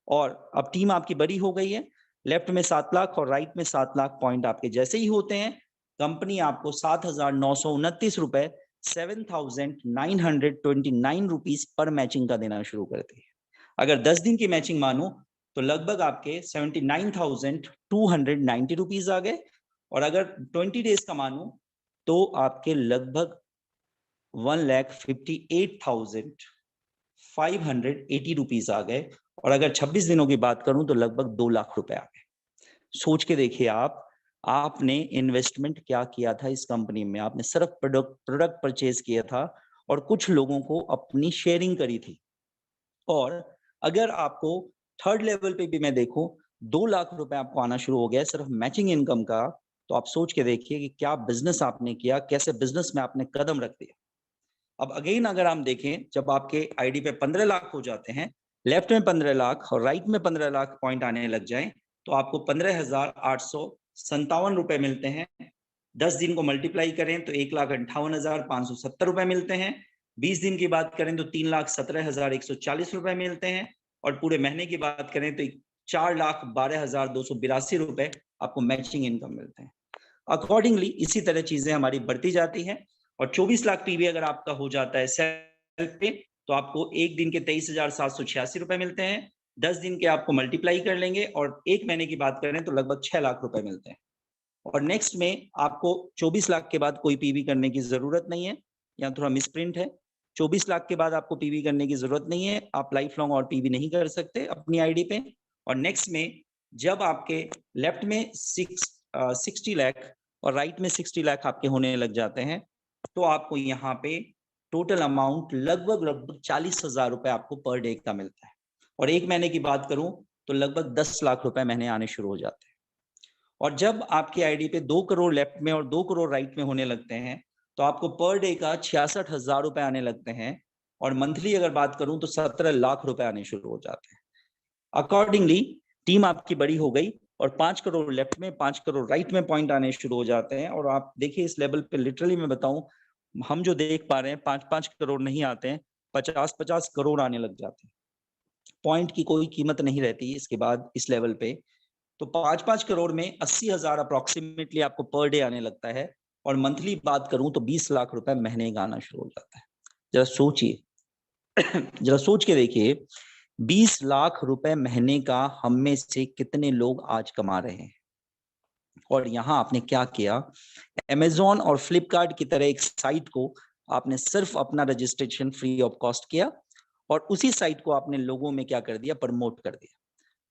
और अब टीम आपकी बड़ी हो गई है, लेफ्ट में 7 लाख और राइट में 7 लाख पॉइंट आपके जैसे ही होते हैं, कंपनी आपको 7,929 रुपए 7,929 रुपीज पर मैचिंग का देना शुरू करती है। अगर 10 दिन की मैचिंग मानो तो लगभग आपके 79,290 रुपीज आ गए, और अगर 20 डेज का मानो तो आपके लगभग 1,58,580 रुपीज आ गए, और अगर 26 दिनों की बात करूं तो लगभग 2 लाख रुपए आ गए। सोच के देखिए आपने इन्वेस्टमेंट क्या किया था इस कंपनी में। आपने सिर्फ प्रोडक्ट परचेज किया था और कुछ लोगों को अपनी शेयरिंग करी थी। और अगर आपको थर्ड लेवल पे भी मैं देखूं 2 लाख रुपए आपको आना शुरू हो गया सिर्फ मैचिंग इनकम का, तो आप सोच के देखिए कि क्या बिजनेस आपने किया, कैसे बिजनेस में आपने कदम रख दिया। अब अगेन अगर हम देखें, जब आपके आईडी पे 15 लाख हो जाते हैं, लेफ्ट में 15 लाख और राइट में 15 लाख पॉइंट आने लग जाएं, तो आपको 15,857 रुपए मिलते हैं। 10 दिन को मल्टीप्लाई करें तो 1,58,570 रुपए मिलते हैं। 20 दिन की बात करें तो 3,17,140 रुपए मिलते हैं, और पूरे महीने की बात करें तो 4,12,282 रुपए आपको मैचिंग इनकम मिलते हैं। अकॉर्डिंगली इसी तरह चीजें हमारी बढ़ती जाती हैं, और 24 लाख पीवी अगर आपका हो जाता है सेल्फ पे, तो आपको एक दिन के 23,786 रुपए मिलते हैं। 10 दिन के आपको मल्टीप्लाई कर लेंगे और एक महीने की बात करें तो लगभग 6 लाख रुपए मिलते हैं। और नेक्स्ट में आपको 24 लाख के बाद कोई पीवी करने की जरूरत नहीं है, यहाँ थोड़ा मिसप्रिंट है। 24 लाख के बाद आपको पीवी करने की जरूरत नहीं है, आप लाइफ लॉन्ग और पीवी नहीं कर सकते अपनी आईडी पे। और नेक्स्ट में जब आपके लेफ्ट में 60 लाख और राइट में 60 लाख आपके होने लग जाते हैं, तो आपको यहाँ पे टोटल अमाउंट लगभग 40,000 रुपए आपको पर डे का मिलता है। और एक महीने की बात करूं तो लगभग 10 लाख रुपए महीने आने शुरू हो जाते हैं। और जब आपकी आईडी पे 2 करोड़ लेफ्ट में और 2 करोड़ राइट में होने लगते हैं, तो आपको पर डे का 66,000 रुपए आने लगते हैं, और मंथली अगर बात करूं तो 17 लाख रुपए आने शुरू हो जाते हैं। अकॉर्डिंगली टीम आपकी बड़ी हो गई और 5 करोड़ लेफ्ट में 5 करोड़ राइट में पॉइंट आने शुरू हो जाते हैं। और आप देखिए इस लेवल पे लिटरली मैं बताऊं, हम जो देख पा रहे हैं 5-5 करोड़ नहीं आते हैं, 50-50 करोड़ आने लग जाते हैं। पॉइंट की कोई कीमत नहीं रहती इसके बाद इस लेवल पे। तो 5-5 करोड़ में 80,000 अप्रोक्सीमेटली आपको पर डे आने लगता है, और मंथली बात करूं तो 20 लाख रुपए महीने का आना शुरू हो जाता है। जरा सोचिए जरा सोच के देखिए, 20 लाख रुपए महीने का हम में से कितने लोग आज कमा रहे हैं। और यहां आपने क्या किया, अमेजॉन और फ्लिपकार्ट की तरह एक साइट को आपने सिर्फ अपना रजिस्ट्रेशन फ्री ऑफ कॉस्ट किया, और उसी साइट को आपने लोगों में क्या कर दिया, प्रमोट कर दिया।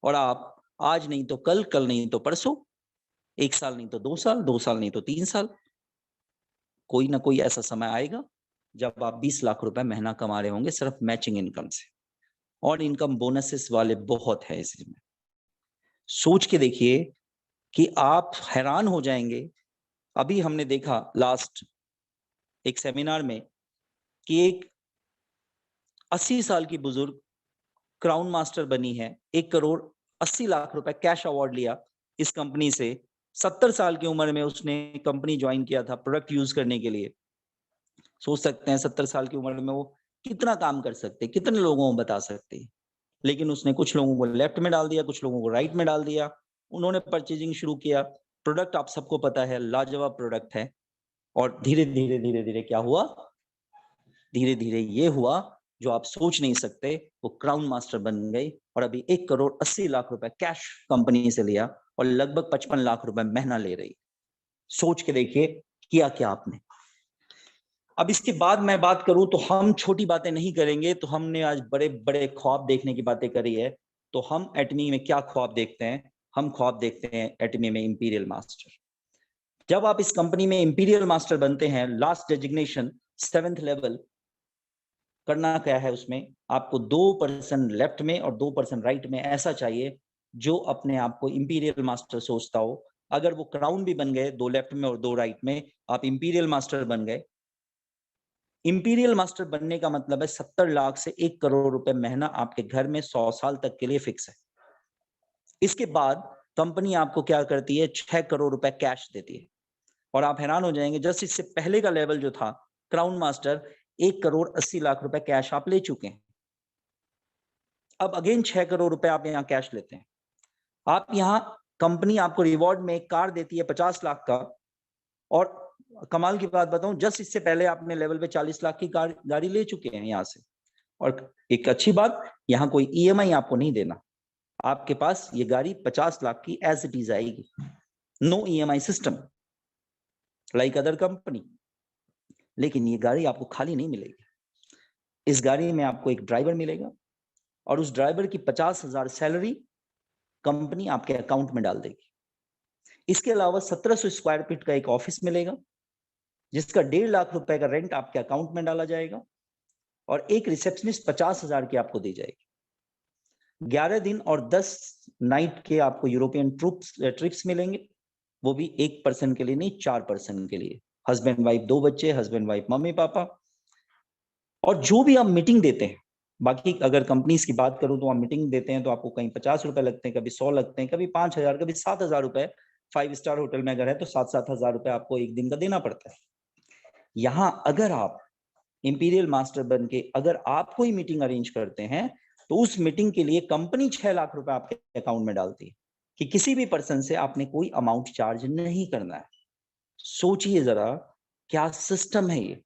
और आप आज नहीं तो कल, कल नहीं तो परसों, 1 साल नहीं तो 2 साल, 2 साल नहीं तो 3 साल, कोई ना कोई ऐसा समय आएगा जब आप 20 लाख रुपए महीना कमा रहे होंगे सिर्फ मैचिंग इनकम से। और इनकम बोनसेस वाले बहुत है इसमें। सोच के देखिए कि आप हैरान हो जाएंगे। अभी हमने देखा लास्ट एक सेमिनार में कि एक 80 साल की बुजुर्ग क्राउन मास्टर बनी है, 1 करोड़ 80 लाख रुपए कैश अवार्ड लिया इस कंपनी से। 70 साल की उम्र में उसने कंपनी ज्वाइन किया था प्रोडक्ट यूज करने के लिए। सोच सकते हैं 70 साल की उम्र में वो कितना काम कर सकते, कितने लोगों को बता सकते। लेकिन उसने कुछ लोगों को लेफ्ट में डाल दिया, कुछ लोगों को राइट में डाल दिया। उन्होंने परचेजिंग शुरू किया। प्रोडक्ट आप सबको पता है, लाजवाब प्रोडक्ट है। और धीरे धीरे धीरे धीरे क्या हुआ, धीरे धीरे ये हुआ जो आप सोच नहीं सकते, वो क्राउन मास्टर बन गई और अभी 1 करोड़ 80 लाख रुपए कैश कंपनी से लिया और लगभग 55 लाख रुपए महीना ले रही। सोच के देखिए किया क्या आपने। अब इसके बाद मैं बात करूं तो हम छोटी बातें नहीं करेंगे, तो हमने आज बड़े बड़े ख्वाब देखने की बातें करी है। तो हम एटमी में क्या ख्वाब देखते हैं, हम ख्वाब देखते हैं एटमी में इंपीरियल मास्टर। जब आप इस कंपनी में इंपीरियल मास्टर बनते हैं, लास्ट डेजिग्नेशन 7th लेवल, करना क्या है उसमें, आपको 2% लेफ्ट में और 2% राइट में ऐसा चाहिए जो अपने आप को इंपीरियल मास्टर सोचता हो। अगर वो क्राउन भी बन गए 2 लेफ्ट में और 2 राइट में, आप इंपीरियल मास्टर बन गए। इंपीरियल मास्टर बनने का मतलब है 70 लाख से 1 करोड़ रुपए महीना आपके घर में 100 साल तक के लिए फिक्स है। इसके बाद कंपनी आपको क्या करती है, 6 करोड़ रुपए कैश देती है। और आप हैरान हो जाएंगे, जस्ट इससे पहले का लेवल जो था क्राउन मास्टर, 1 करोड़ 80 लाख रुपए कैश आप ले चुके हैं। अब अगेन 6 करोड़ रुपए आप यहाँ कैश लेते हैं। आप यहाँ कंपनी आपको रिवॉर्ड में एक कार देती है 50 लाख का, और कमाल की बात बताऊं, जस्ट इससे पहले आपने लेवल पे 40 लाख की गाड़ी ले चुके हैं यहाँ से। और एक अच्छी बात, यहाँ कोई ईएमआई आपको नहीं देना, आपके पास ये गाड़ी 50 लाख की एज इट इज आएगी, no EMI system like other company. लेकिन ये गाड़ी आपको खाली नहीं मिलेगी, इस गाड़ी में आपको एक ड्राइवर मिलेगा, और उस ड्राइवर की 50,000 सैलरी कंपनी आपके अकाउंट में डाल देगी। इसके अलावा 1700 स्क्वायर फीट का एक ऑफिस मिलेगा, जिसका 1.5 लाख रुपए का रेंट आपके अकाउंट में डाला जाएगा, और एक रिसेप्शनिस्ट 50,000 की आपको दी जाएगी। 11 दिन और 10 नाइट के आपको यूरोपियन ट्रिप्स मिलेंगे, वो भी 1 पर्सन के लिए नहीं, 4 पर्सन के लिए, हस्बैंड वाइफ, 2 बच्चे, हस्बैंड वाइफ, मम्मी पापा। और जो भी आप मीटिंग देते हैं, बाकी अगर कंपनीज की बात करूं तो आप मीटिंग देते हैं तो आपको कहीं 50 रुपए लगते हैं, कभी 100 लगते हैं, कभी 5,000, कभी 7,000 रुपए। 5 स्टार होटल में अगर है तो 7-7 हजार रुपए आपको एक दिन का देना पड़ता है। यहाँ अगर आप इंपीरियल मास्टर बन के अगर आप कोई मीटिंग अरेंज करते हैं, तो उस मीटिंग के लिए कंपनी 6 लाख रुपए आपके अकाउंट में डालती है, कि किसी भी पर्सन से आपने कोई अमाउंट चार्ज नहीं करना है। सोचिए जरा, क्या सिस्टम है ये।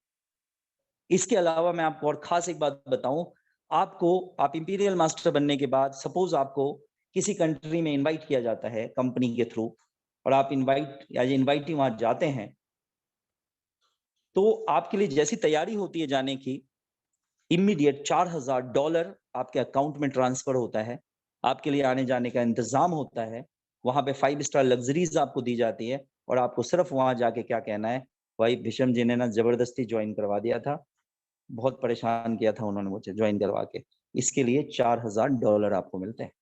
इसके अलावा मैं आपको और खास एक बात बताऊं, आप इंपीरियल मास्टर बनने के बाद सपोज आपको किसी कंट्री में इनवाइट किया जाता है कंपनी के थ्रू, और आप इनवाइटी वहां जाते हैं, तो आपके लिए जैसी तैयारी होती है जाने की, इमीडिएट $4,000 आपके अकाउंट में ट्रांसफर होता है, आपके लिए आने जाने का इंतजाम होता है, वहां पे 5 स्टार लग्जरीज आपको दी जाती है, और आपको सिर्फ वहां जाके क्या कहना है, भाई भीषम जी ने ना जबरदस्ती ज्वाइन करवा दिया था, बहुत परेशान किया था उन्होंने मुझे ज्वाइन करवा के, इसके लिए $4,000 आपको मिलते हैं।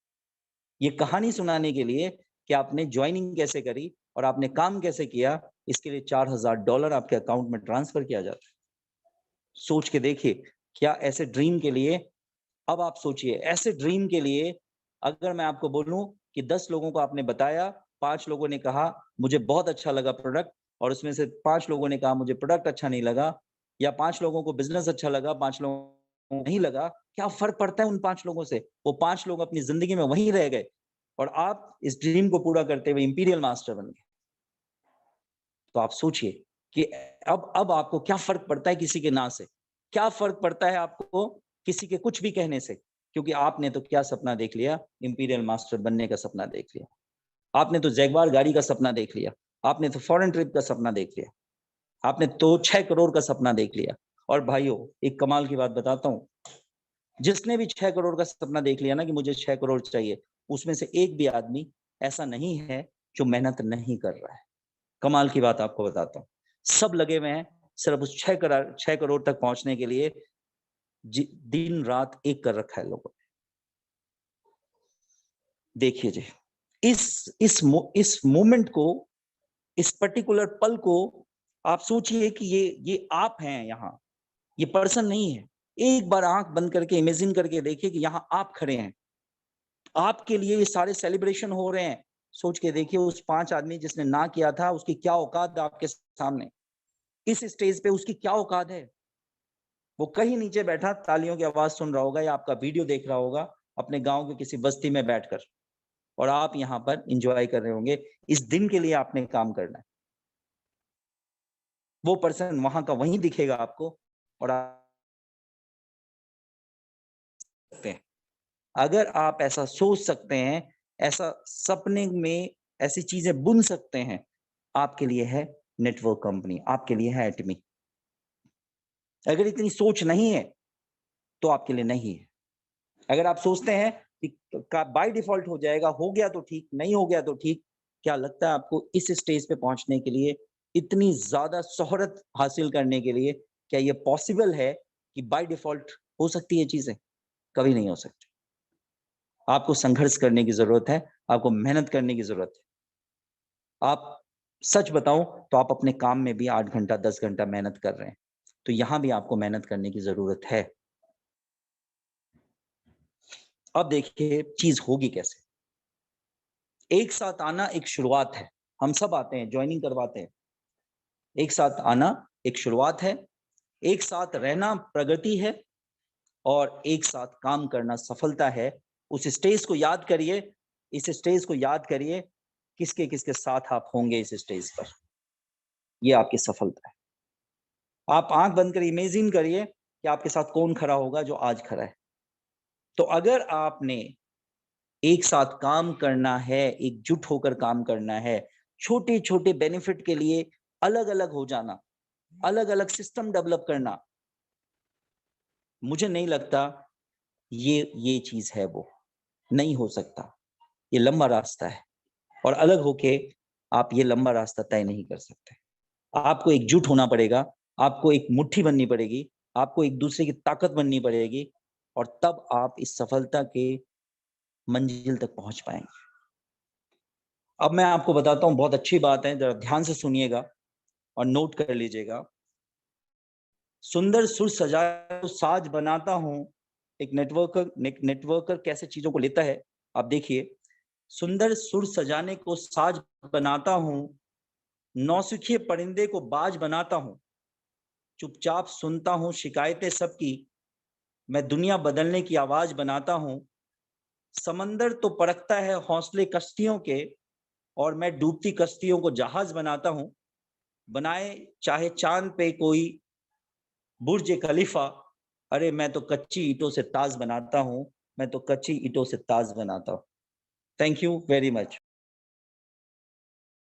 ये कहानी सुनाने के लिए कि आपने ज्वाइनिंग कैसे करी और आपने काम कैसे किया, इसके लिए $4,000 आपके अकाउंट में ट्रांसफर किया जाता है। सोच के देखिए, क्या ऐसे ड्रीम के लिए, अब आप सोचिए, ऐसे ड्रीम के लिए अगर मैं आपको बोलूं कि 10 लोगों को आपने बताया, 5 लोगों ने कहा मुझे बहुत अच्छा लगा प्रोडक्ट, और उसमें से 5 लोगों ने कहा मुझे प्रोडक्ट अच्छा नहीं लगा, या 5 लोगों को बिजनेस अच्छा लगा, 5 लोगों को नहीं लगा, क्या फर्क पड़ता है उन 5 लोगों से? वो 5 लोग अपनी जिंदगी में वहीं रह गए, और आप इस ड्रीम को पूरा करते हुए इंपीरियल मास्टर बन गए। तो आप सोचिए कि अब आपको क्या फर्क पड़ता है किसी के ना से, क्या फर्क पड़ता है आपको किसी के कुछ भी कहने से, क्योंकि आपने तो क्या सपना देख लिया, इंपीरियल मास्टर बनने का सपना देख लिया, आपने तो जैगवार गाड़ी का सपना देख लिया, आपने तो फॉरेन ट्रिप का सपना देख लिया, आपने तो 6 करोड़ का सपना देख लिया। और भाइयों, एक कमाल की बात बताता हूं, जिसने भी 6 करोड़ का सपना देख लिया ना कि मुझे 6 करोड़ चाहिए, उसमें से एक भी आदमी ऐसा नहीं है जो मेहनत नहीं कर रहा है। कमाल की बात आपको बताता हूँ, सब लगे हुए हैं सिर्फ उस 6 करोड़ तक पहुंचने के लिए, दिन रात एक कर रखा है लोगों ने। देखिए जी, इस मोमेंट को, इस पर्टिकुलर पल को आप सोचिए कि ये आप हैं यहाँ, ये पर्सन नहीं है। एक बार आंख बंद करके इमेजिन करके देखिए कि यहाँ आप खड़े हैं, आपके लिए ये सारे सेलिब्रेशन हो रहे हैं। सोच के देखिए, उस 5 आदमी जिसने ना किया था, उसकी क्या औकात है आपके सामने, इस स्टेज पे उसकी क्या औकात है। वो कहीं नीचे बैठा तालियों की आवाज सुन रहा होगा, या आपका वीडियो देख रहा होगा अपने गांव के किसी बस्ती में बैठकर, और आप यहाँ पर एंजॉय कर रहे होंगे। इस दिन के लिए आपने काम करना है। वो पर्सन वहां का वहीं दिखेगा आपको, और आप सकते हैं, अगर आप ऐसा सोच सकते हैं, ऐसा सपने में ऐसी चीजें बुन सकते हैं, आपके लिए है नेटवर्क कंपनी, आपके लिए है एटमी। अगर इतनी सोच नहीं है तो आपके लिए नहीं है। अगर आप सोचते हैं कि बाय डिफॉल्ट हो जाएगा, हो गया तो ठीक, नहीं हो गया तो ठीक, क्या लगता है आपको इस स्टेज पे पहुंचने के लिए, इतनी ज्यादा शोहरत हासिल करने के लिए, क्या ये पॉसिबल है कि बाय डिफॉल्ट हो सकती है चीजें? कभी नहीं हो सकती। आपको संघर्ष करने की जरूरत है, आपको मेहनत करने की जरूरत है। आप सच बताऊं तो आप अपने काम में भी 8 घंटा 10 घंटा मेहनत कर रहे हैं, तो यहां भी आपको मेहनत करने की जरूरत है। अब देखिए चीज होगी कैसे। एक साथ आना एक शुरुआत है, हम सब आते हैं, ज्वाइनिंग करवाते हैं। एक साथ आना एक शुरुआत है, एक साथ रहना प्रगति है, और एक साथ काम करना सफलता है। उस स्टेज को याद करिए, इस स्टेज को याद करिए, किसके किसके साथ आप होंगे इस स्टेज पर, ये आपकी सफलता है। आप आंख बंद कर इमेजिन करिए कि आपके साथ कौन खड़ा होगा जो आज खड़ा है। तो अगर आपने एक साथ काम करना है, एकजुट होकर काम करना है, छोटे छोटे बेनिफिट के लिए अलग अलग हो जाना, अलग अलग सिस्टम डेवलप करना, मुझे नहीं लगता ये चीज है, वो नहीं हो सकता। ये लंबा रास्ता है, और अलग होके आप ये लंबा रास्ता तय नहीं कर सकते। आपको एकजुट होना पड़ेगा, आपको एक मुट्ठी बननी पड़ेगी, आपको एक दूसरे की ताकत बननी पड़ेगी, और तब आप इस सफलता के मंजिल तक पहुंच पाएंगे। अब मैं आपको बताता हूं, बहुत अच्छी बात है, जरा ध्यान से सुनिएगा और नोट कर लीजिएगा। सुंदर सुर सजा तो साज बनाता हूं। एक नेटवर्कर कैसे चीजों को लेता है, आप देखिए। सुंदर सुर सजाने को साज बनाता हूं, नौसिखिए परिंदे को बाज बनाता हूं, चुपचाप सुनता हूं शिकायतें सबकी, मैं दुनिया बदलने की आवाज बनाता हूं। समंदर तो परखता है हौसले कश्तियों के, और मैं डूबती कश्तियों को जहाज बनाता हूं। बनाए चाहे चांद पे कोई बुर्ज खलीफा, अरे मैं तो कच्ची ईंटों से ताज बनाता हूं, मैं तो कच्ची ईंटों से ताज बनाता हूं। Thank you very much.